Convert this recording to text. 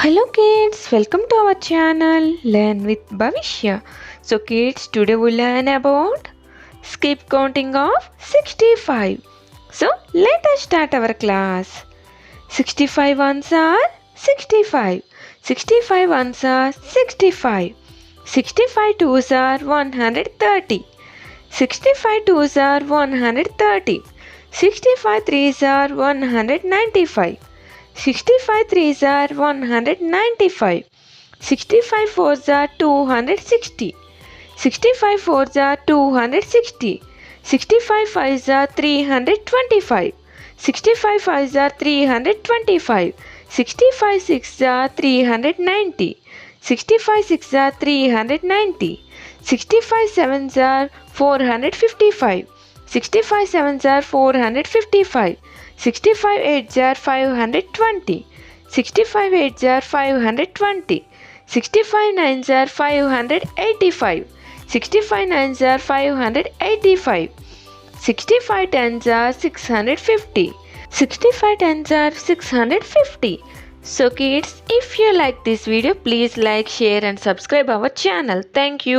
Hello kids, welcome to our channel Learn with Bhavishya. So kids, today we learn about skip counting of 65. So let us start our class. 65 ones are 65. 65 ones are 65. 65 twos are 130. 65 twos are 130. 65 threes are 195. 65 threes are 195. 65 fours are 260. 65 fours are 260. 65 fives are 325. 65 fives are 325. 65 sixes are 390. 65 sixes are 390. 65 sevens are 455. 65 sevens are 455. 65 eights are 520. 65 eights are 520. 65 nines are 585. 65 nines are 585. 65 tens are 650. 65 tens are 650. So kids, if you like this video, please like, share and subscribe our channel. Thank you.